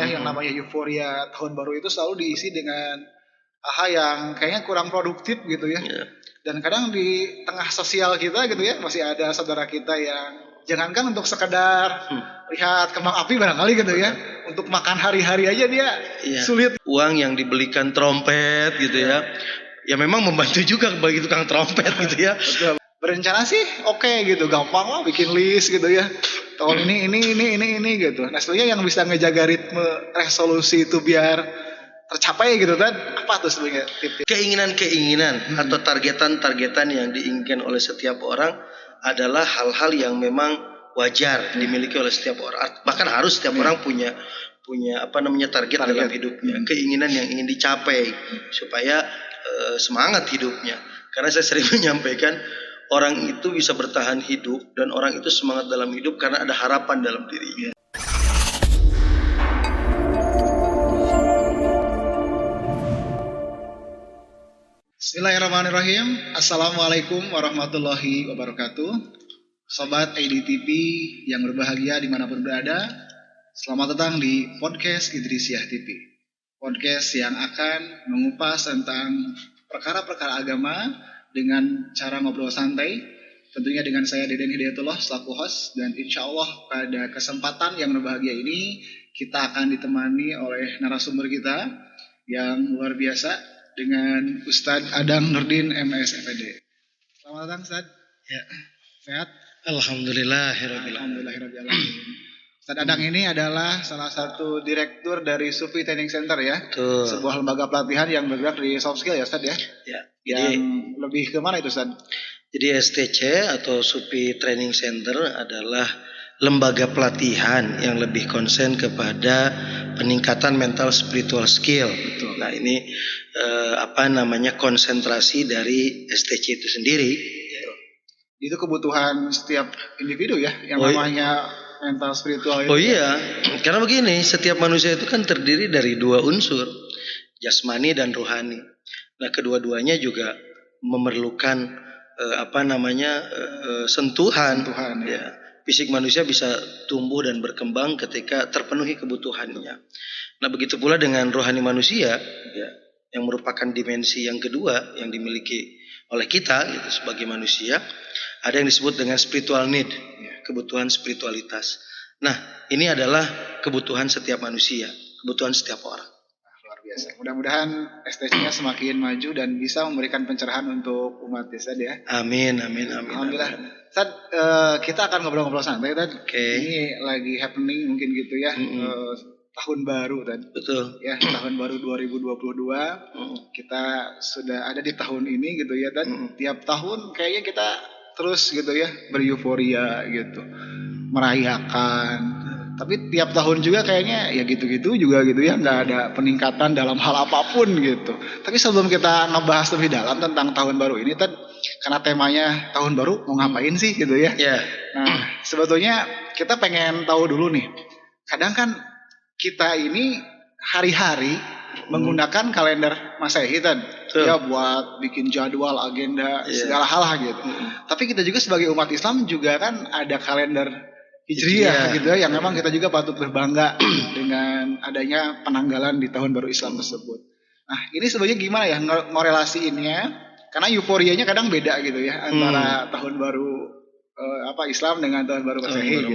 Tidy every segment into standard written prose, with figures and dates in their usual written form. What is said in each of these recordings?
yang namanya euforia tahun baru itu selalu diisi dengan hal yang kayaknya kurang produktif gitu ya. Dan kadang di tengah sosial kita gitu ya masih ada saudara kita yang jangankan untuk sekedar lihat kembang api barangkali gitu ya, untuk makan hari-hari aja dia sulit. Uang yang dibelikan trompet gitu ya memang membantu juga bagi tukang trompet gitu ya. Betul. Berencana sih oke gitu, gampang lah bikin list gitu ya. Tahun ini gitu. Nah sebenarnya yang bisa ngejaga ritme resolusi itu biar tercapai gitu kan, apa tuh sebenarnya tips? Keinginan atau targetan yang diinginkan oleh setiap orang adalah hal-hal yang memang wajar dimiliki oleh setiap orang. Bahkan harus setiap orang punya target dalam hidupnya, keinginan yang ingin dicapai supaya semangat hidupnya. Karena saya sering menyampaikan orang itu bisa bertahan hidup dan orang itu semangat dalam hidup karena ada harapan dalam dirinya. Bismillahirrahmanirrahim. Assalamualaikum warahmatullahi wabarakatuh. Sobat IDTV yang berbahagia dimanapun berada, selamat datang di podcast Idrisiah TV. Podcast yang akan mengupas tentang perkara-perkara agama dengan cara ngobrol santai. Tentunya dengan saya Deden Hidayatullah selaku host, dan insya Allah pada kesempatan yang berbahagia ini kita akan ditemani oleh narasumber kita yang luar biasa, dengan Ustadz Adang Nurdin MS FPD. Selamat datang Ustadz. Ya. Sehat? Alhamdulillahirabbil Ustadz Adang ini adalah salah satu direktur dari Sufi Training Center ya. Betul. Sebuah lembaga pelatihan yang bergerak di soft skill ya Ustadz ya. Ya. Yang lebih ke mana itu Ustadz? Jadi STC atau Sufi Training Center adalah lembaga pelatihan yang lebih konsen kepada peningkatan mental spiritual skill. Betul. Nah ini konsentrasi dari STC itu sendiri. Itu kebutuhan setiap individu ya, yang namanya mental spiritual itu. Oh iya, karena begini, setiap manusia itu kan terdiri dari dua unsur, jasmani dan rohani. Nah kedua-duanya juga memerlukan sentuhan. Ya. Fisik manusia bisa tumbuh dan berkembang ketika terpenuhi kebutuhannya. Nah begitu pula dengan rohani manusia, ya, yang merupakan dimensi yang kedua yang dimiliki oleh kita gitu, sebagai manusia, ada yang disebut dengan spiritual need, kebutuhan spiritualitas. Nah ini adalah kebutuhan setiap manusia, kebutuhan setiap orang. Luar biasa. Mudah-mudahan STC-nya semakin maju dan bisa memberikan pencerahan untuk umat Ustaz ya. Amin. Alhamdulillah. Ustaz, kita akan ngobrol-ngobrol santai Ustaz. Ini lagi happening mungkin gitu ya. Tahun baru Ustaz. Betul. Ya, tahun baru 2022. Kita sudah ada di tahun ini gitu ya Ustaz. Tiap tahun kayaknya kita terus gitu ya beryuforia gitu. Merayakan. Tapi tiap tahun juga kayaknya ya gitu-gitu juga gitu ya, nggak ada peningkatan dalam hal apapun gitu. Tapi sebelum kita ngebahas lebih dalam tentang tahun baru ini, karena temanya tahun baru mau ngapain sih gitu ya. Nah sebetulnya kita pengen tahu dulu nih. Kadang kan kita ini hari-hari menggunakan kalender Masehi ya buat bikin jadwal, agenda, segala hal lah gitu. Tapi kita juga sebagai umat Islam juga kan ada kalender Hijriah gitu ya, yang memang kita juga patut berbangga dengan adanya penanggalan di tahun baru Islam tersebut. Nah ini sebenarnya gimana ya ngorelasiinnya, karena euforianya kadang beda gitu ya antara tahun baru Islam dengan tahun baru Masehi gitu.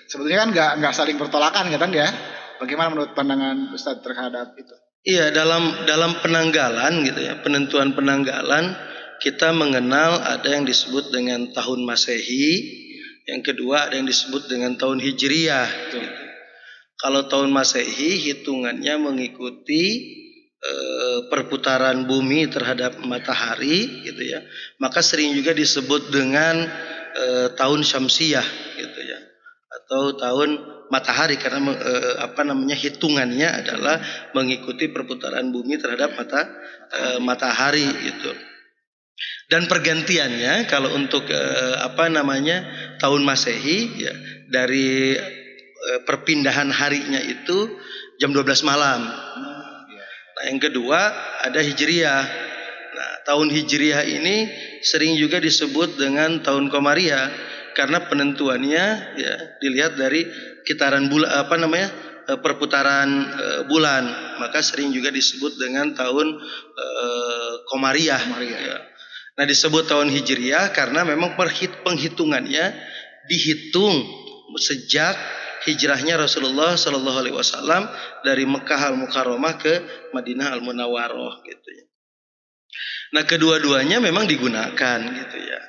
Sebetulnya kan nggak saling bertolakan kan ya. Bagaimana menurut pandangan Ustadz terhadap itu? Iya, dalam penanggalan gitu ya, penentuan penanggalan kita mengenal ada yang disebut dengan tahun Masehi. Yang kedua ada yang disebut dengan tahun Hijriah. Gitu. Kalau tahun Masehi hitungannya mengikuti perputaran bumi terhadap matahari, gitu ya. Maka sering juga disebut dengan tahun Syamsiyah, gitu ya, atau tahun matahari karena hitungannya adalah mengikuti perputaran bumi terhadap matahari, gitu. Dan pergantiannya kalau untuk tahun Masehi ya, dari perpindahan harinya itu jam 12 malam. Nah, yang kedua ada Hijriah. Nah, tahun Hijriah ini sering juga disebut dengan tahun Komariah karena penentuannya ya dilihat dari kitaran bulan perputaran bulan, maka sering juga disebut dengan tahun Komariah. Ya. Nah, disebut tahun Hijriah karena memang penghitungannya dihitung sejak hijrahnya Rasulullah Shallallahu Alaihi Wasallam dari Mekah Al-Mukarramah ke Madinah Al-Munawwaroh gitu ya. Nah, kedua-duanya memang digunakan gitu ya.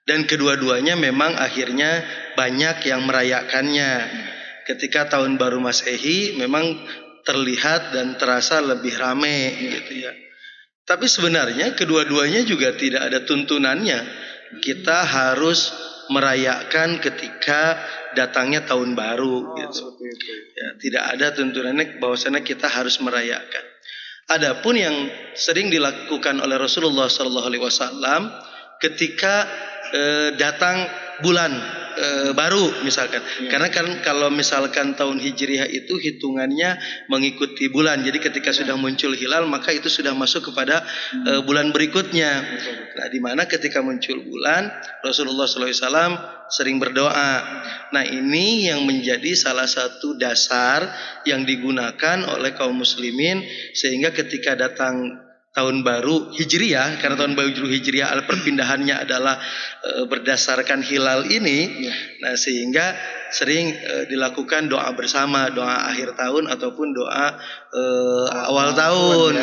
Dan kedua-duanya memang akhirnya banyak yang merayakannya. Ketika tahun baru Masehi memang terlihat dan terasa lebih ramai gitu ya. Tapi sebenarnya kedua-duanya juga tidak ada tuntunannya. Kita harus merayakan ketika datangnya tahun baru gitu. Ya, tidak ada tuntunannya bahwasanya kita harus merayakan. Adapun yang sering dilakukan oleh Rasulullah SAW ketika datang bulan baru misalkan, karena kan kalau misalkan tahun Hijriah itu hitungannya mengikuti bulan, jadi ketika sudah muncul hilal maka itu sudah masuk kepada bulan berikutnya. Nah, di mana ketika muncul bulan Rasulullah SAW sering berdoa. Nah, ini yang menjadi salah satu dasar yang digunakan oleh kaum muslimin sehingga ketika datang tahun baru Hijriah, karena tahun baru Hijriah perpindahannya adalah berdasarkan hilal ini. Nah, sehingga sering dilakukan doa bersama, doa akhir tahun ataupun doa awal tahun.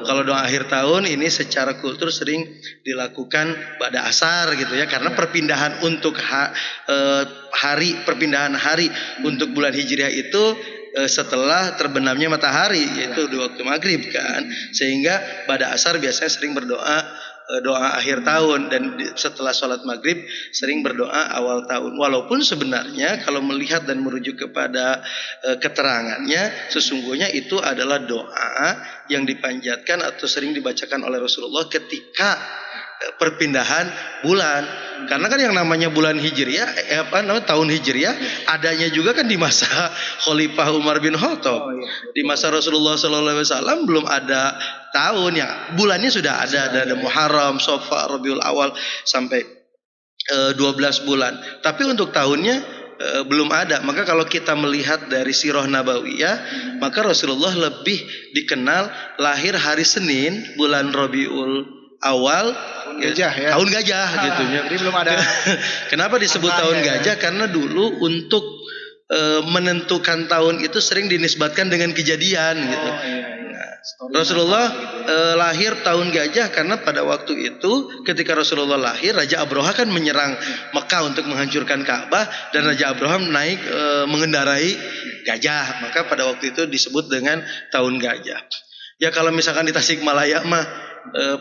Kalau doa akhir tahun ini secara kultur sering dilakukan pada asar gitu ya, karena perpindahan untuk perpindahan hari untuk bulan Hijriah itu setelah terbenamnya matahari, yaitu di waktu maghrib kan, sehingga pada asar biasanya sering berdoa doa akhir tahun, dan setelah sholat maghrib sering berdoa awal tahun. Walaupun sebenarnya kalau melihat dan merujuk kepada keterangannya, sesungguhnya itu adalah doa yang dipanjatkan atau sering dibacakan oleh Rasulullah ketika perpindahan bulan. Karena kan yang namanya bulan Hijriah tahun Hijriah adanya juga kan di masa Khalifah Umar bin Khattab. Di masa Rasulullah SAW belum ada tahun, yang bulannya sudah ada Muharram, Safar, Rabiul Awal sampai 12 bulan. Tapi untuk tahunnya belum ada. Maka kalau kita melihat dari sirah nabawiyah, maka Rasulullah lebih dikenal lahir hari Senin bulan Rabiul Awal, tahun gajah gitu ya. Jadi belum ada. Kenapa disebut tahun gajah? Karena dulu untuk menentukan tahun itu sering dinisbatkan dengan kejadian gitu. Rasulullah lahir tahun gajah karena pada waktu itu ketika Rasulullah lahir, Raja Abroha kan menyerang Mekah untuk menghancurkan Ka'bah, dan Raja Abroha naik mengendarai gajah, maka pada waktu itu disebut dengan tahun gajah. Ya, kalau misalkan di Tasikmalaya mah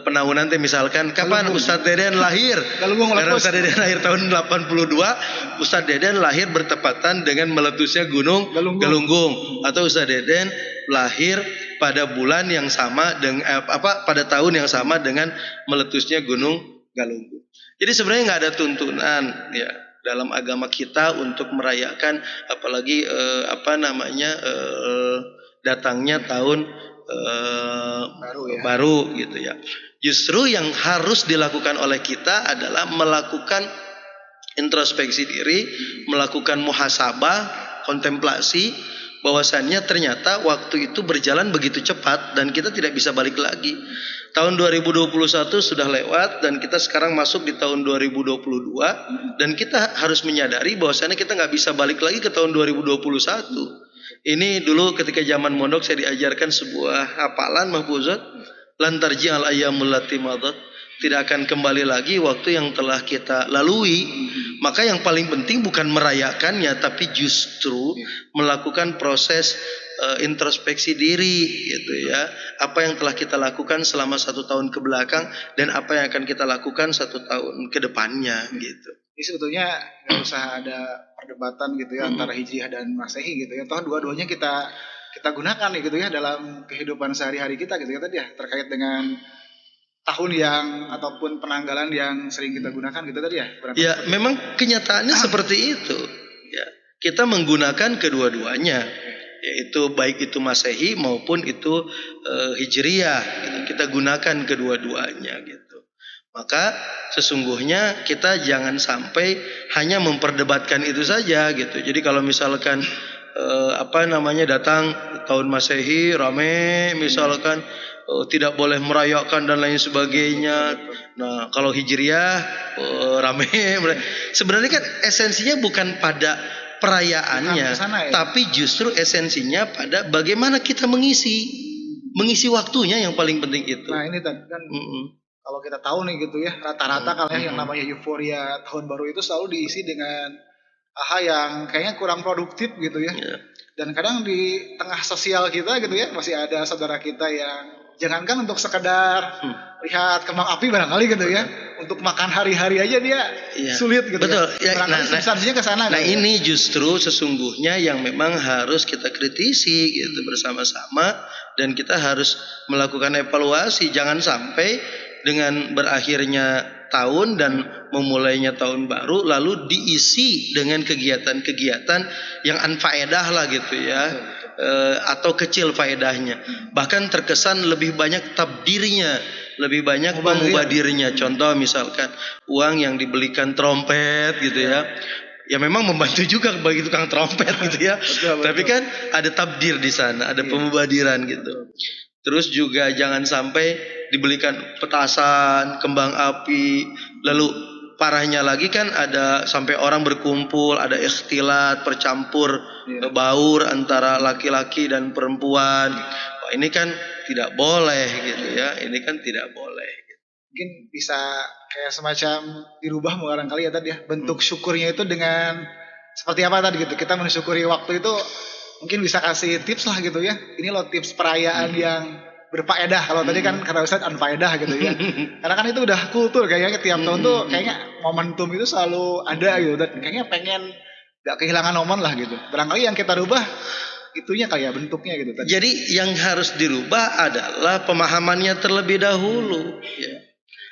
penaunan teh misalkan kapan Ustadz Deden lahir, karena Ustadz Deden lahir tahun 82, Ustadz Deden lahir bertepatan dengan meletusnya gunung Galunggung, atau Ustadz Deden lahir pada bulan yang sama dengan pada tahun yang sama dengan meletusnya gunung Galunggung. Jadi sebenarnya nggak ada tuntunan ya dalam agama kita untuk merayakan, apalagi datangnya tahun baru gitu ya. Justru yang harus dilakukan oleh kita adalah melakukan introspeksi diri, melakukan muhasabah, kontemplasi, bahwasannya ternyata waktu itu berjalan begitu cepat dan kita tidak bisa balik lagi. Tahun 2021 sudah lewat dan kita sekarang masuk di tahun 2022, dan kita harus menyadari bahwasannya kita nggak bisa balik lagi ke tahun 2021. Ini dulu ketika zaman mondok saya diajarkan sebuah hafalan mahfuzat, lan tarji'al ayyamul lati madat, tidak akan kembali lagi waktu yang telah kita lalui. Maka yang paling penting bukan merayakannya, tapi justru melakukan proses introspeksi diri gitu ya. Apa yang telah kita lakukan selama 1 tahun ke belakang dan apa yang akan kita lakukan 1 tahun ke depannya gitu. Ini sebetulnya nggak usah ada perdebatan gitu ya antara Hijriah dan Masehi gitu ya. Toh dua-duanya kita gunakan gitu ya dalam kehidupan sehari-hari kita gitu ya tadi ya, terkait dengan tahun yang ataupun penanggalan yang sering kita gunakan gitu tadi ya. Ya, memang kenyataannya seperti itu. Ya, kita menggunakan kedua-duanya, yaitu baik itu Masehi maupun itu Hijriah. Gitu. Kita gunakan kedua-duanya gitu. Maka sesungguhnya kita jangan sampai hanya memperdebatkan itu saja gitu. Jadi kalau misalkan datang tahun Masehi rame misalkan, tidak boleh merayakan dan lain sebagainya. Nah, kalau Hijriah rame. Sebenarnya kan esensinya bukan pada perayaannya, tapi justru esensinya pada bagaimana kita mengisi waktunya yang paling penting itu. Nah, ini kan kalau kita tahu nih gitu ya, rata-rata kalau yang namanya euforia tahun baru itu selalu diisi dengan hal yang kayaknya kurang produktif gitu ya. Dan kadang di tengah sosial kita gitu ya, masih ada saudara kita yang jangankan untuk sekedar lihat kembang api barangkali gitu ya, untuk makan hari-hari aja dia sulit gitu. Betul. Barangkali substansinya ke sana. Nah, ini justru sesungguhnya yang memang harus kita kritisi gitu bersama-sama, dan kita harus melakukan evaluasi. Jangan sampai dengan berakhirnya tahun dan memulainya tahun baru lalu diisi dengan kegiatan-kegiatan yang anfaedah lah gitu ya. Atau kecil faedahnya, bahkan terkesan lebih banyak tabdirnya, lebih banyak memubadirnya. Contoh misalkan uang yang dibelikan trompet gitu ya memang membantu juga bagi tukang trompet gitu ya. Betul. Tapi kan ada tabdir di sana, ada pemubadiran gitu. Terus juga jangan sampai dibelikan petasan, kembang api, lalu parahnya lagi kan ada sampai orang berkumpul, ada ikhtilat, bercampur baur antara laki-laki dan perempuan. Wah, ini kan tidak boleh gitu ya. Ini kan tidak boleh. Mungkin bisa kayak semacam dirubah barangkali ya tadi ya. Bentuk syukurnya itu dengan seperti apa tadi gitu. Kita mensyukuri waktu itu mungkin bisa kasih tips lah gitu ya. Ini loh tips perayaan yang berfaedah. Kalau tadi kan kata Ustadz unfaedah gitu ya. Karena kan itu udah kultur kayaknya tiap tahun tuh kayaknya momentum itu selalu ada gitu. Dan kayaknya pengen gak kehilangan momen lah gitu. Barangkali yang kita rubah itunya kayak bentuknya gitu tadi. Jadi yang harus dirubah adalah pemahamannya terlebih dahulu ya.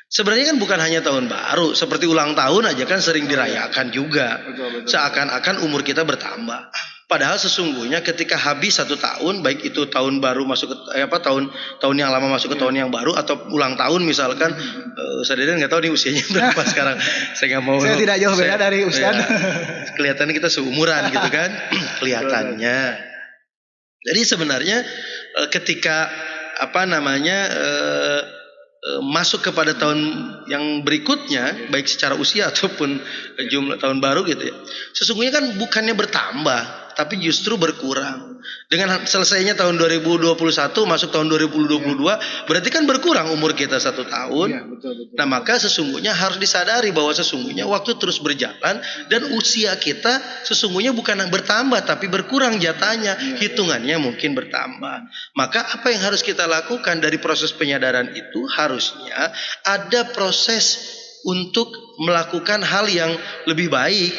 Sebenarnya kan bukan hanya tahun baru, seperti ulang tahun aja kan sering dirayakan juga. Betul. Seakan-akan umur kita bertambah. Padahal sesungguhnya ketika habis satu tahun, baik itu tahun baru masuk ke tahun yang lama masuk ke tahun yang baru, atau ulang tahun misalkan, saya nggak tahu nih usianya berapa sekarang. Saya nggak mau. Saya tidak jauh beda dari Ustadz. Kelihatannya kita seumuran gitu kan, kelihatannya. Jadi sebenarnya ketika masuk kepada tahun yang berikutnya, baik secara usia ataupun jumlah tahun baru gitu ya, sesungguhnya kan bukannya bertambah, tapi justru berkurang. Dengan selesainya tahun 2021 masuk tahun 2022, berarti kan berkurang umur kita 1 tahun. Ya, betul. Nah, maka sesungguhnya harus disadari bahwa sesungguhnya waktu terus berjalan dan usia kita sesungguhnya bukan bertambah tapi berkurang jatahnya. Hitungannya mungkin bertambah. Maka apa yang harus kita lakukan dari proses penyadaran itu, harusnya ada proses untuk melakukan hal yang lebih baik.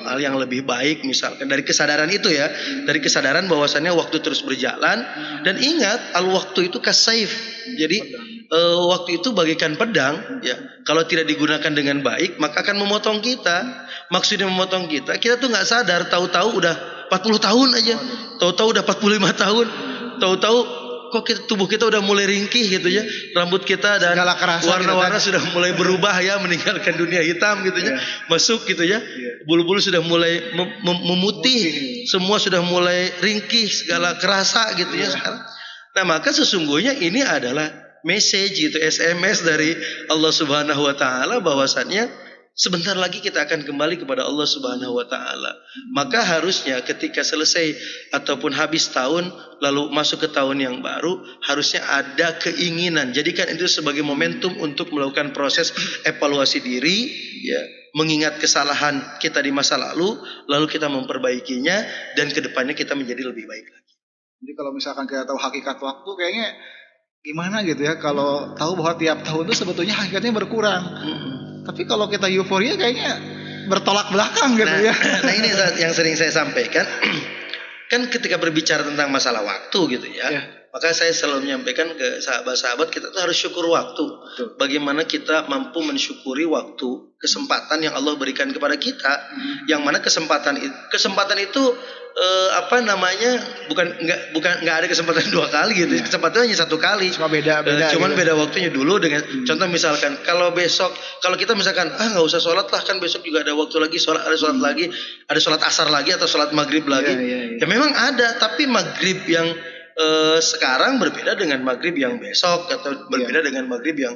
Hal yang lebih baik misalkan dari kesadaran itu ya, dari kesadaran bahwasannya waktu terus berjalan. Dan ingat, al-waktu itu kasaif. Jadi waktu itu bagaikan pedang ya. Kalau tidak digunakan dengan baik maka akan memotong kita. Maksudnya memotong kita tuh nggak sadar, tahu-tahu udah 40 tahun aja, tahu-tahu udah 45 tahun, tahu-tahu kok tubuh kita udah mulai ringkih gitu ya, rambut kita dan warna-warna sudah mulai berubah ya, meninggalkan dunia hitam gitu ya, masuk gitu ya, bulu-bulu sudah mulai memutih, semua sudah mulai ringkih, segala kerasa gitu ya sekarang. Nah, maka sesungguhnya ini adalah message itu, SMS dari Allah Subhanahu wa taala bahwasannya sebentar lagi kita akan kembali kepada Allah Subhanahu wa taala. Maka harusnya ketika selesai ataupun habis tahun lalu masuk ke tahun yang baru, harusnya ada keinginan. Jadikan itu sebagai momentum untuk melakukan proses evaluasi diri ya, mengingat kesalahan kita di masa lalu kita memperbaikinya dan kedepannya kita menjadi lebih baik lagi. Jadi kalau misalkan kita tahu hakikat waktu, kayaknya gimana gitu ya kalau tahu bahwa tiap tahun itu sebetulnya hakikatnya berkurang. Tapi kalau kita euforia kayaknya bertolak belakang gitu ya. Nah, ini yang sering saya sampaikan. Kan ketika berbicara tentang masalah waktu gitu ya. Maka saya selalu menyampaikan ke sahabat-sahabat, kita tuh harus syukur waktu. Betul. Bagaimana kita mampu mensyukuri waktu, kesempatan yang Allah berikan kepada kita. Yang mana kesempatan itu bukan ada kesempatan 2 kali gitu. Kesempatannya hanya 1 kali. Cuma beda cuman gitu. beda waktunya dulu dengan contoh misalkan kalau kita misalkan nggak usah sholat lah, kan besok juga ada waktu lagi ada sholat lagi, ada sholat asar lagi atau sholat maghrib lagi. Ya memang ada, tapi maghrib yang sekarang berbeda dengan maghrib yang besok atau berbeda dengan maghrib yang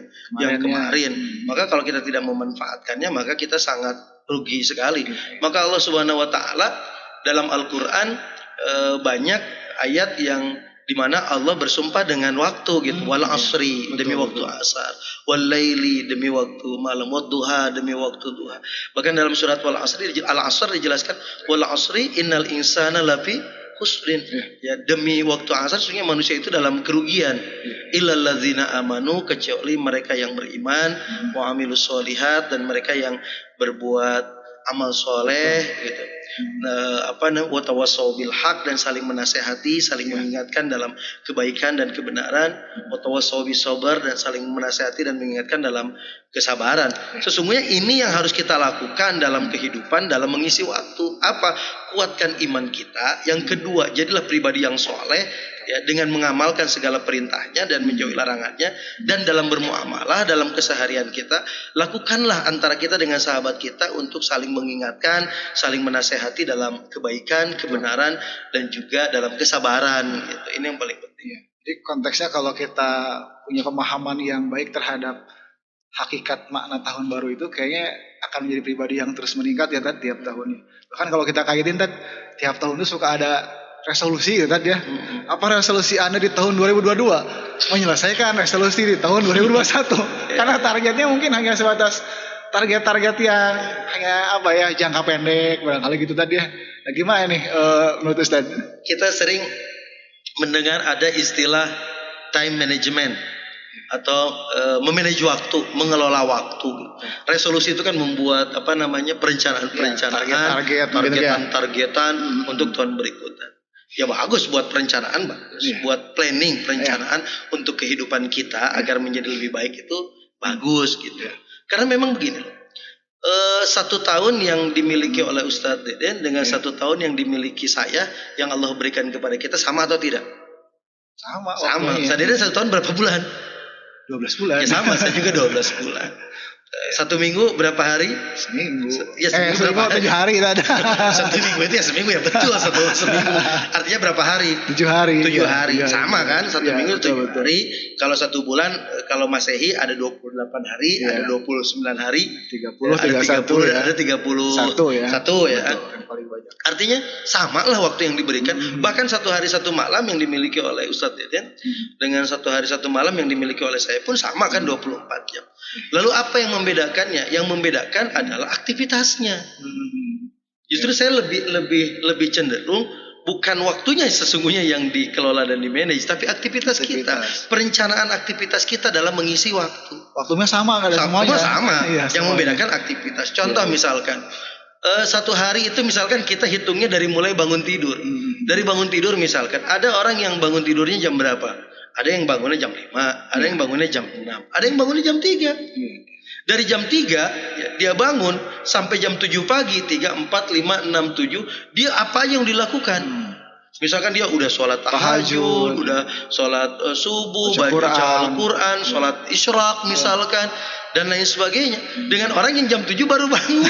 kemarin. Maka kalau kita tidak memanfaatkannya, maka kita sangat rugi sekali. Maka Allah Subhanahu Wa Taala dalam Al-Quran banyak ayat yang dimana Allah bersumpah dengan waktu gitu. Wal asri demi waktu asar, wal laili demi waktu malam, wad duha demi waktu duha. Bahkan dalam surat Al-Asr dijelaskan wal asri innal insana lafi khusrin. Ya, demi waktu asar sesungguhnya manusia itu dalam kerugian. Illal ladzina amanu, kecuali mereka yang beriman, wa amilus sholihat, dan mereka yang berbuat amal soleh gitu. Watawassaw bil haq, dan saling menasehati, saling mengingatkan dalam kebaikan dan kebenaran. Watawassaw bis sabar, dan saling menasehati dan mengingatkan dalam kesabaran. Sesungguhnya ini yang harus kita lakukan dalam kehidupan, dalam mengisi waktu. Apa? Kuatkan iman kita. Yang kedua, jadilah pribadi yang soleh, ya, dengan mengamalkan segala perintahnya dan menjauhi larangannya. Dan dalam bermuamalah, dalam keseharian kita, lakukanlah antara kita dengan sahabat kita untuk saling mengingatkan, saling menasehati dalam kebaikan, kebenaran, dan juga dalam kesabaran gitu. Ini yang paling penting. Jadi konteksnya kalau kita punya pemahaman yang baik terhadap hakikat makna tahun baru itu, kayaknya akan menjadi pribadi yang terus meningkat ya tiap tahunnya. Bahkan kalau kita kaitin tiap tahun itu suka ada resolusi ya ya. Apa resolusi Anda di tahun 2022? Menyelesaikan resolusi di tahun 2021. Karena targetnya mungkin hanya sebatas target-target yang hanya jangka pendek barangkali gitu tadi ya. Nah, gimana nih menurut Ustaz? Kita sering mendengar ada istilah time management atau memanage waktu, mengelola waktu. Resolusi itu kan membuat perencanaan, targetan untuk tahun berikutnya. Ya bagus buat perencanaan, bagus. Buat planning perencanaan untuk kehidupan kita agar menjadi lebih baik itu bagus gitu. Karena memang begini loh. 1 tahun yang dimiliki oleh Ustadz Deden dengan 1 tahun yang dimiliki saya, yang Allah berikan kepada kita, sama atau tidak? Sama. Ustadz Deden 1 tahun berapa bulan? 12 bulan. Ya sama, saya juga 12 bulan. 1 minggu berapa hari? Seminggu. Ya seminggu berapa hari? 7 hari. 1 minggu itu ya seminggu, ya betul. Seminggu. Artinya berapa hari? 7 hari. 7 hari. Sama kan? 1 minggu 7 betul. hari. Kalau 1 bulan, kalau Masehi ada 28 hari, ada 29 hari, 30, ada 31 ya. Artinya sama lah waktu yang diberikan. Bahkan 1 hari 1 malam yang dimiliki oleh Ustadz Deden dengan 1 hari 1 malam yang dimiliki oleh saya pun sama kan, 24 jam. Lalu apa yang membedakannya? Yang membedakan adalah aktivitasnya. Justru saya lebih cenderung bukan waktunya sesungguhnya yang dikelola dan dimanage, tapi aktivitas kita, perencanaan aktivitas kita dalam mengisi waktu. Waktunya sama kan semuanya? Sama. Yang membedakan aktivitas. Contoh misalkan 1 hari itu misalkan kita hitungnya dari mulai bangun tidur. Dari bangun tidur misalkan ada orang yang bangun tidurnya jam berapa? Ada yang bangunnya jam 5, ada yang bangunnya jam 6, ada yang bangunnya jam 3. Dari jam 3 dia bangun sampai jam 7 pagi, 3, 4, 5, 6, 7, dia apa yang dilakukan? Misalkan dia udah sholat tahajud, udah sholat subuh, baca Al-Quran, sholat isyraq misalkan, dan lain sebagainya. Dengan orang yang jam 7 baru bangun.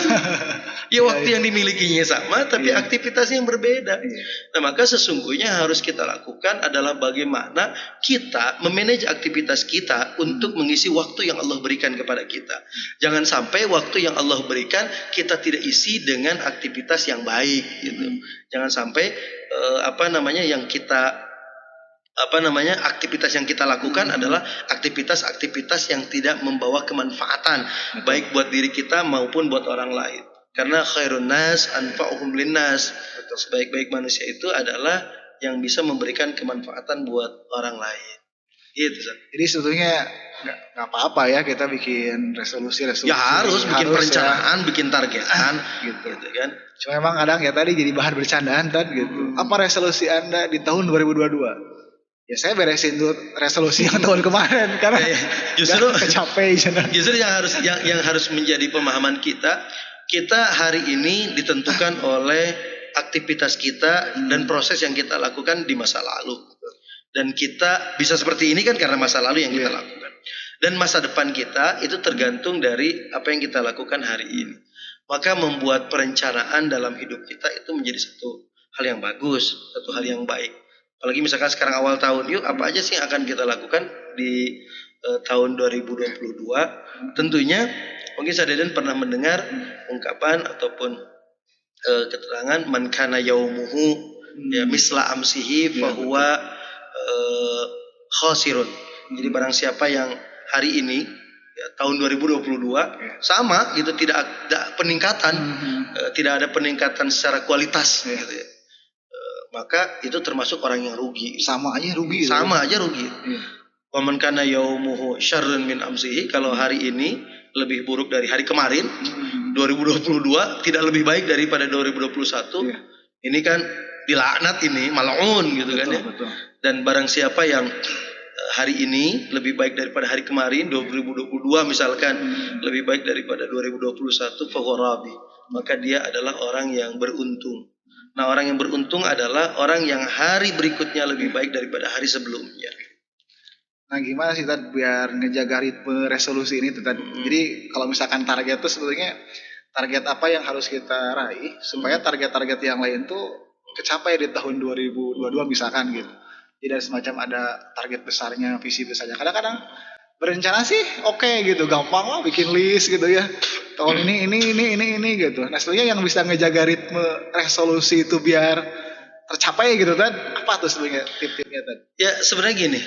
Ya waktu yang dimilikinya sama, tapi aktivitasnya yang berbeda. Nah maka sesungguhnya harus kita lakukan adalah bagaimana kita memanage aktivitas kita untuk mengisi waktu yang Allah berikan kepada kita. Jangan sampai waktu yang Allah berikan kita tidak isi dengan aktivitas yang baik gitu. Jangan sampai aktivitas yang kita lakukan adalah aktivitas-aktivitas yang tidak membawa kemanfaatan baik buat diri kita maupun buat orang lain. Karena khairun nas anfa'uhum linnas. Sebaik-baik manusia itu adalah yang bisa memberikan kemanfaatan buat orang lain. Gitu. Jadi sebetulnya nggak apa-apa ya kita bikin resolusi. Ya harus bikin perencanaan, bikin targetan gitu kan. Cuma memang kadang ya tadi jadi bahan bercandaan gitu. Apa resolusi Anda di tahun 2022? ya saya beresin dulu resolusi yang tahun kemarin karena justru kecapean. Justru yang harus menjadi pemahaman kita hari ini ditentukan oleh aktivitas kita dan proses yang kita lakukan di masa lalu. Dan kita bisa seperti ini kan karena masa lalu yang kita lakukan. Dan masa depan kita itu tergantung dari apa yang kita lakukan hari ini. Maka membuat perencanaan dalam hidup kita itu menjadi satu hal yang bagus, satu hal yang baik. Apalagi misalkan sekarang awal tahun, yuk apa aja sih yang akan kita lakukan di tahun 2022. Tentunya mungkin Sadeden pernah mendengar ungkapan ataupun keterangan man kana yaumuhu ya misla amsihi fahuwa khasirun. Jadi barang siapa yang hari ini ya, tahun 2022 sama gitu tidak ada peningkatan, tidak ada peningkatan secara kualitas gitu ya. Maka itu termasuk orang yang rugi. Sama aja rugi. Sama aja rugi. Wa man kana yaumuhu syarrun min amsihi, kalau hari ini lebih buruk dari hari kemarin, 2022 tidak lebih baik daripada 2021. Ini kan dilaknat ini, mal'un gitu kan ya. Betul. Dan barang siapa yang hari ini lebih baik daripada hari kemarin 2022 misalkan, lebih baik daripada 2021, fahuwa rabi, maka dia adalah orang yang beruntung. Nah, orang yang beruntung adalah orang yang hari berikutnya lebih baik daripada hari sebelumnya. Nah, gimana sih Tad biar ngejaga ritme resolusi ini tuh Tad? Jadi kalau misalkan target tuh sebetulnya target apa yang harus kita raih supaya target-target yang lain tuh kecapai di tahun 2022 misalkan gitu. Tidak semacam ada target besarnya, visi besarnya. Kadang-kadang berencana sih oke gitu, gampang lah bikin list gitu ya. Tahun ini gitu. Nah, sebenarnya yang bisa ngejaga ritme resolusi itu biar tercapai gitu Tad, apa tuh sebenarnya tip-tipnya Tad? Ya sebenarnya gini,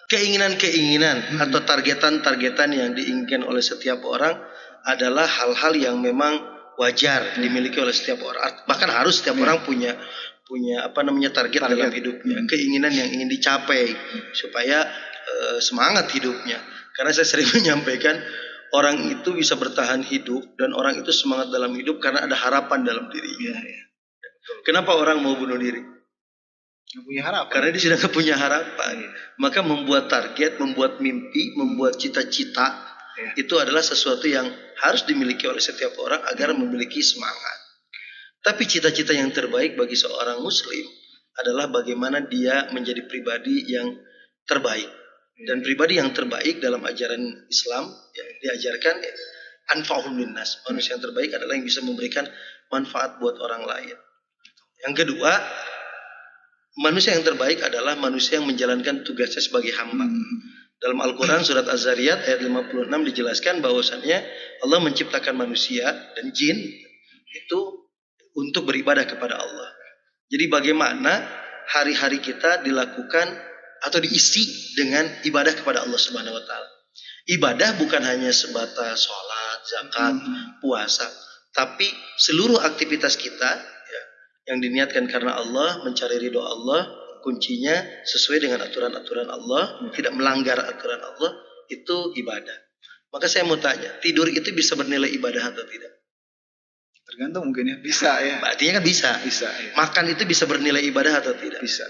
keinginan-keinginan atau targetan-targetan yang diinginkan oleh setiap orang adalah hal-hal yang memang wajar dimiliki oleh setiap orang. Bahkan harus setiap orang punya target dalam hidupnya, keinginan yang ingin dicapai supaya semangat hidupnya. Karena saya sering menyampaikan orang itu bisa bertahan hidup dan orang itu semangat dalam hidup karena ada harapan dalam dirinya. Kenapa orang mau bunuh diri? Gak punya harapan. Karena dia sudah gak punya harapan. Maka membuat target, membuat mimpi, membuat cita-cita itu adalah sesuatu yang harus dimiliki oleh setiap orang agar memiliki semangat. Tapi cita-cita yang terbaik bagi seorang muslim adalah bagaimana dia menjadi pribadi yang terbaik. Dan pribadi yang terbaik dalam ajaran Islam diajarkan anfa'uhum linnas. Manusia yang terbaik adalah yang bisa memberikan manfaat buat orang lain. Yang kedua, manusia yang terbaik adalah manusia yang menjalankan tugasnya sebagai hamba. Dalam Al-Quran surat Az-Zariyat ayat 56 dijelaskan bahwasannya Allah menciptakan manusia dan jin itu untuk beribadah kepada Allah. Jadi bagaimana hari-hari kita dilakukan atau diisi dengan ibadah kepada Allah Subhanahu wa taala. Ibadah bukan hanya sebatas sholat, zakat, puasa, tapi seluruh aktivitas kita yang diniatkan karena Allah, mencari ridho Allah, kuncinya sesuai dengan aturan-aturan Allah, tidak melanggar aturan Allah, itu ibadah. Maka saya mau tanya, tidur itu bisa bernilai ibadah atau tidak? Tergantung mungkin ya, bisa ya. Artinya kan bisa. Bisa ya. Makan itu bisa bernilai ibadah atau tidak? Bisa.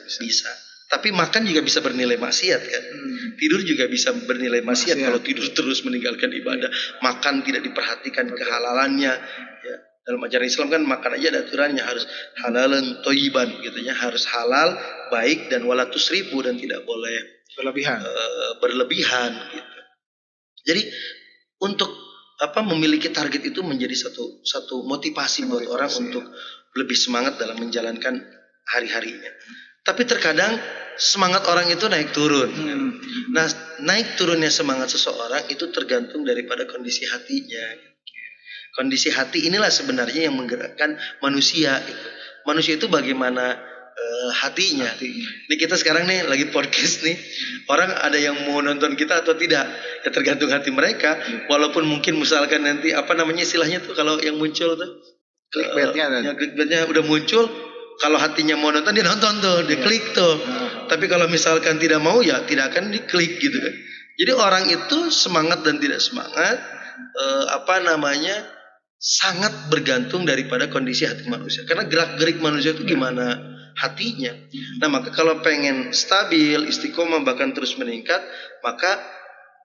Tapi makan juga bisa bernilai maksiat kan? Tidur juga bisa bernilai maksiat kalau tidur terus meninggalkan ibadah. Makan tidak diperhatikan kehalalannya. Ya. Dalam ajaran Islam kan makan aja ada aturannya, harus halalan thayyiban gitu ya, harus halal, baik, dan wala tusrifu, dan tidak boleh berlebihan gitu. Jadi untuk memiliki target itu menjadi satu motivasi buat orang untuk lebih semangat dalam menjalankan hari-harinya. Tapi terkadang semangat orang itu naik turun. Nah, naik turunnya semangat seseorang itu tergantung daripada kondisi hatinya. Kondisi hati inilah sebenarnya yang menggerakkan manusia. Manusia itu bagaimana hatinya. Ini kita sekarang nih lagi podcast nih. Orang ada yang mau nonton kita atau tidak, ya tergantung hati mereka. Walaupun mungkin misalkan nanti istilahnya tuh kalau yang muncul tuh clickbaitnya udah muncul. Kalau hatinya mau nonton dia nonton tuh, dia klik tuh. Tapi kalau misalkan tidak mau ya tidak akan diklik gitu kan. Jadi orang itu semangat dan tidak semangat sangat bergantung daripada kondisi hati manusia. Karena gerak-gerik manusia itu gimana hatinya. Nah, maka kalau pengen stabil, istiqomah bahkan terus meningkat, maka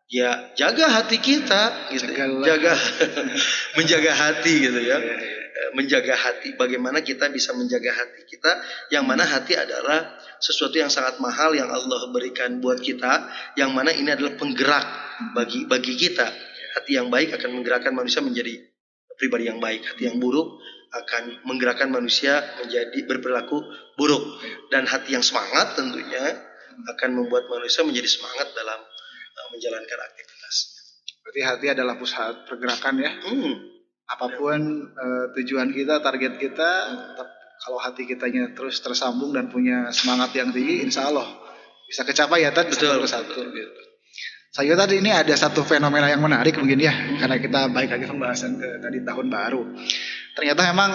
ya jaga hati kita gitu. Jaga menjaga hati gitu ya. Menjaga hati, bagaimana kita bisa menjaga hati kita, yang mana hati adalah sesuatu yang sangat mahal yang Allah berikan buat kita, yang mana ini adalah penggerak bagi kita. Hati yang baik akan menggerakkan manusia menjadi pribadi yang baik, hati yang buruk akan menggerakkan manusia menjadi berperilaku buruk, dan hati yang semangat tentunya akan membuat manusia menjadi semangat dalam menjalankan aktivitasnya. Berarti hati adalah pusat pergerakan ya. Apapun tujuan kita, target kita, kalau hati kitanya terus tersambung dan punya semangat yang tinggi, insya Allah bisa kecapai ya tadi satu persatu. Gitu. Saya tadi ini ada satu fenomena yang menarik mungkin ya, karena kita balik lagi pembahasan ke tadi tahun baru. Ternyata memang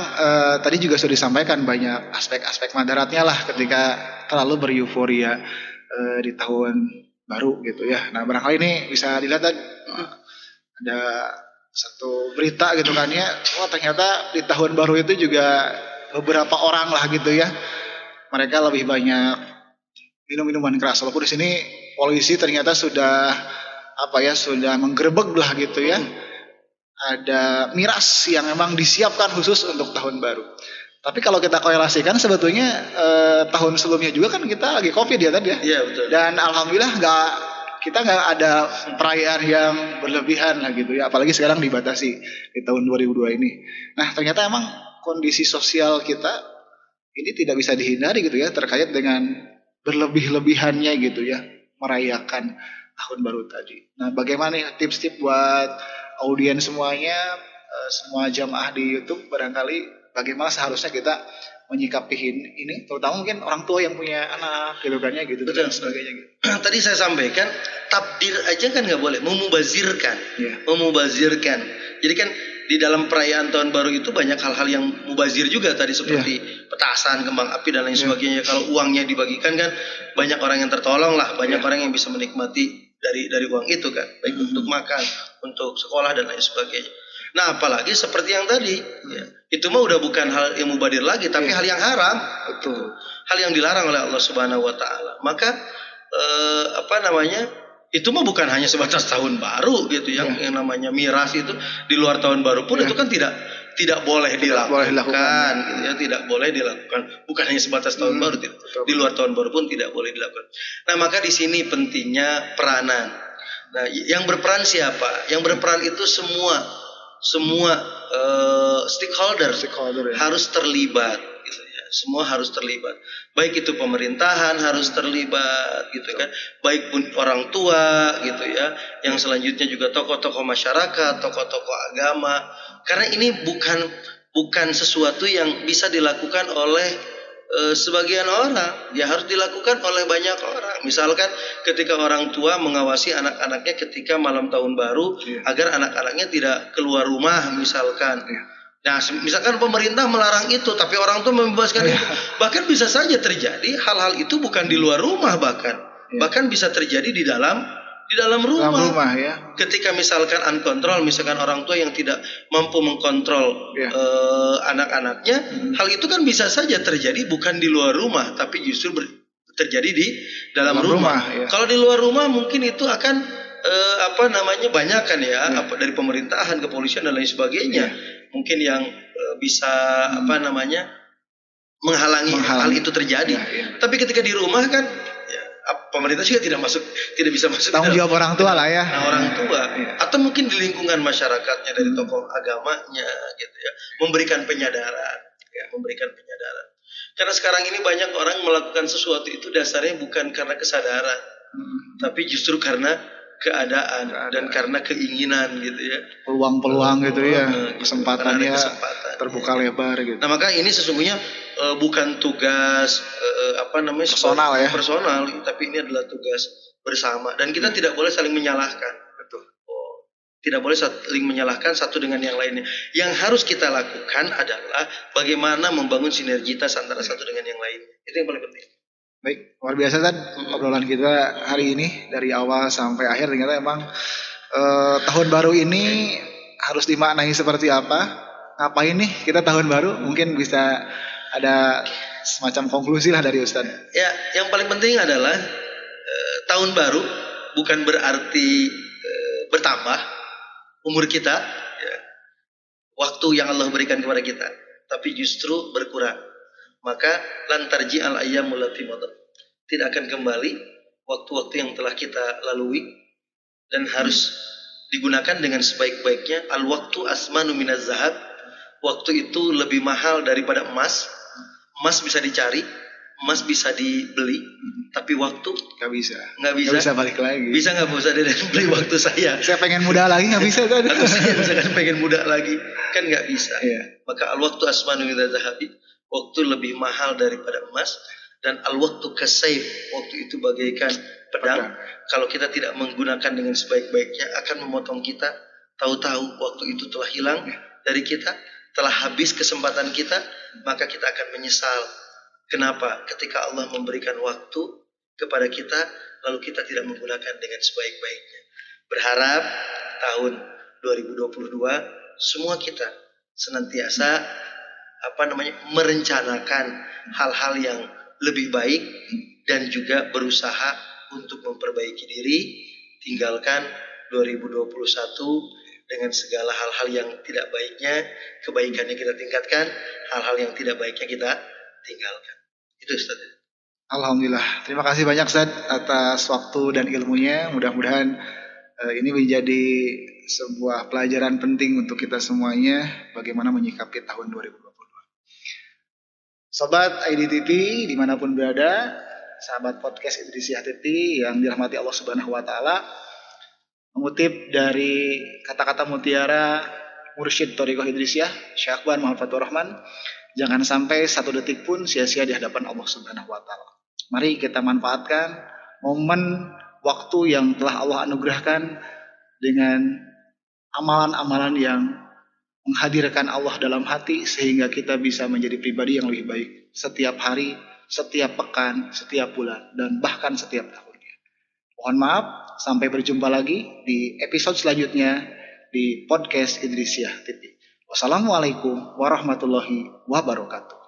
tadi juga sudah disampaikan banyak aspek-aspek madaratnya lah ketika terlalu beryuforia di tahun baru gitu ya. Nah barangkali ini bisa dilihat ada satu berita gitu kan ya, ternyata di tahun baru itu juga beberapa orang lah gitu ya, mereka lebih banyak minum minuman keras. Walaupun di sini polisi ternyata sudah sudah menggerebek lah gitu ya, ada miras yang memang disiapkan khusus untuk tahun baru. Tapi kalau kita korelasikan sebetulnya tahun sebelumnya juga kan kita lagi COVID ya tadi ya. Iya betul. Dan alhamdulillah kita nggak ada perayaan yang berlebihan lah gitu ya, apalagi sekarang dibatasi di tahun 2002 ini. Nah ternyata emang kondisi sosial kita ini tidak bisa dihindari gitu ya, terkait dengan berlebih-lebihannya gitu ya merayakan tahun baru tadi. Nah bagaimana nih tips-tips buat audiens semuanya, semua jamaah di YouTube, barangkali bagaimana seharusnya kita menyikapi ini, terutama mungkin orang tua yang punya anak gitu kan ya gitu dan sebagainya gitu. Tadi saya sampaikan takdir aja kan nggak boleh, memubazirkan. Jadi kan di dalam perayaan tahun baru itu banyak hal-hal yang mubazir juga tadi, seperti petasan, kembang api dan lain sebagainya. Kalau uangnya dibagikan kan banyak orang yang tertolong lah, banyak orang yang bisa menikmati dari uang itu kan, baik untuk makan, untuk sekolah dan lain sebagainya. Nah apalagi seperti yang tadi ya, itu mah udah bukan hal yang mubadir lagi, tapi hal yang haram. Betul. Hal yang dilarang oleh Allah Subhanahu wa taala. Maka itu mah bukan hanya sebatas tahun baru gitu, yang namanya miras itu di luar tahun baru pun itu kan tidak boleh dilakukan gitu ya, tidak boleh dilakukan. Bukan hanya sebatas tahun baru, di luar tahun baru pun tidak boleh dilakukan. Nah maka di sini pentingnya peranan. Nah yang berperan siapa? Yang berperan itu semua stakeholder ya, harus terlibat gitu ya. Semua harus terlibat, baik itu pemerintahan harus terlibat gitu kan, baik pun orang tua gitu ya, yang selanjutnya juga tokoh-tokoh masyarakat, tokoh-tokoh agama, karena ini bukan sesuatu yang bisa dilakukan oleh sebagian orang, ya harus dilakukan oleh banyak orang. Misalkan ketika orang tua mengawasi anak-anaknya ketika malam tahun baru, agar anak-anaknya tidak keluar rumah misalkan. Nah misalkan pemerintah melarang itu, tapi orang tua membebaskan itu, bahkan bisa saja terjadi hal-hal itu bukan di luar rumah, bahkan bisa terjadi di dalam rumah ya. Ketika misalkan unkontrol, misalkan orang tua yang tidak mampu mengkontrol anak-anaknya, hal itu kan bisa saja terjadi bukan di luar rumah, tapi justru terjadi di dalam rumah. Kalau di luar rumah mungkin itu akan banyak kan ya, dari pemerintahan, kepolisian dan lain sebagainya, mungkin yang bisa menghalangi hal itu terjadi. Tapi ketika di rumah kan pemerintah juga tidak bisa masuk. Tanggung jawab orang tua lah ya. Nah, orang tua atau mungkin di lingkungan masyarakatnya, dari tokoh agamanya gitu ya, memberikan penyadaran. Karena sekarang ini banyak orang melakukan sesuatu itu dasarnya bukan karena kesadaran, tapi justru karena keadaan dan karena keinginan gitu ya. Peluang gitu ya, kesempatannya terbuka lebar gitu. Nah maka ini sesungguhnya bukan tugas personal, tapi ini adalah tugas bersama, dan kita tidak boleh saling menyalahkan. Betul. Tidak boleh saling menyalahkan satu dengan yang lainnya. Yang harus kita lakukan adalah bagaimana membangun sinergitas antara satu dengan yang lain. Itu yang paling penting. Baik, luar biasa kan obrolan kita hari ini dari awal sampai akhir. Ternyata emang tahun baru ini harus dimaknai seperti apa? Ngapain nih kita tahun baru? Mungkin bisa ada semacam konklusi lah dari Ustaz. Ya, yang paling penting adalah tahun baru bukan berarti bertambah umur kita, ya, waktu yang Allah berikan kepada kita, tapi justru berkurang. Maka lantarji al ayyamul lati madat, tidak akan kembali waktu-waktu yang telah kita lalui, dan harus digunakan dengan sebaik-baiknya. Al waktu asmanu minaz zahab, waktu itu lebih mahal daripada emas. Emas bisa dicari, emas bisa dibeli, tapi waktu nggak bisa balik lagi. Bisa nggak usah beli waktu saya pengen muda lagi nggak bisa kan? Atau saya misalkan pengen muda lagi kan nggak bisa. Maka al waktu asmanu minaz zahabi, waktu lebih mahal daripada emas. Dan al-waktu kasaif, waktu itu bagaikan pedang. Kalau kita tidak menggunakan dengan sebaik-baiknya, akan memotong kita. Tahu-tahu waktu itu telah hilang dari kita, telah habis kesempatan kita, maka kita akan menyesal. Kenapa? Ketika Allah memberikan waktu kepada kita, lalu kita tidak menggunakan dengan sebaik-baiknya. Berharap tahun 2022 semua kita senantiasa merencanakan hal-hal yang lebih baik dan juga berusaha untuk memperbaiki diri. Tinggalkan 2021 dengan segala hal-hal yang tidak baiknya, kebaikannya kita tingkatkan, hal-hal yang tidak baiknya kita tinggalkan. Itu Ustaz. Alhamdulillah, terima kasih banyak Ustaz atas waktu dan ilmunya. Mudah-mudahan ini menjadi sebuah pelajaran penting untuk kita semuanya, bagaimana menyikapi tahun 2022. Sobat IDTV dimanapun berada, sahabat podcast Idrisiyah TV yang dirahmati Allah Subhanahu Wa Taala, mengutip dari kata-kata mutiara Mursyid Thariqah Idrisiyah Syekh Akbar Muhammad Fathur Rahman, jangan sampai satu detik pun sia-sia di hadapan Allah Subhanahu Wa Taala. Mari kita manfaatkan momen waktu yang telah Allah anugerahkan dengan amalan-amalan yang menghadirkan Allah dalam hati, sehingga kita bisa menjadi pribadi yang lebih baik setiap hari, setiap pekan, setiap bulan, dan bahkan setiap tahunnya. Mohon maaf, sampai berjumpa lagi di episode selanjutnya di podcast Idrisiyah TV. Wassalamualaikum warahmatullahi wabarakatuh.